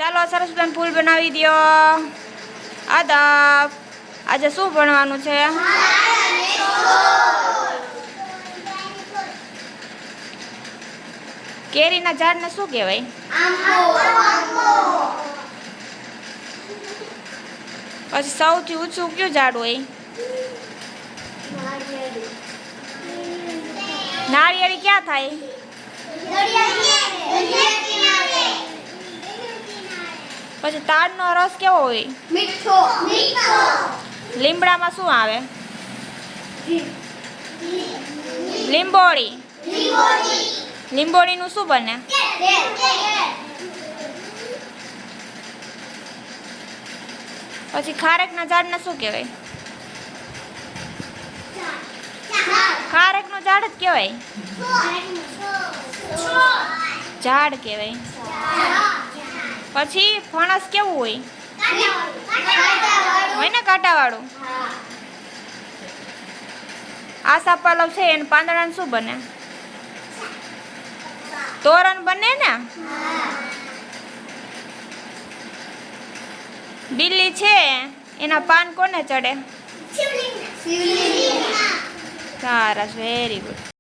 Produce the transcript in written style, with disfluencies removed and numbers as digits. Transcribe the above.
ચાલો સરસ મજાનું ફૂલ બનાવી દો. આદબ. આજે શું ભણવાનું છે? કેરીના ઝાડને શું કહેવાય? પછી સૌથી ઊંચું કયું ઝાડ હોય? નાળિયેરી ક્યાં થાય? પછી તાડનો રસ કેવો હોય? મીઠો. લીમડામાં શું આવે? લીંબોળી. લીંબોળીનું શું બને? પછી ખારેકના ઝાડને શું કહેવાય? ખારેકનું ઝાડ જ કહેવાય. ઝાડ કહેવાય. પછી ફણસ કેવું હોય? હોય ને કાંટાવાળું. આસાપાલવ છે એને પાંદડાનું શું બને? તોરણ બને ને. બિલ્લી છે એના પાન કોને ચડે? સરસ, વેરી ગુડ.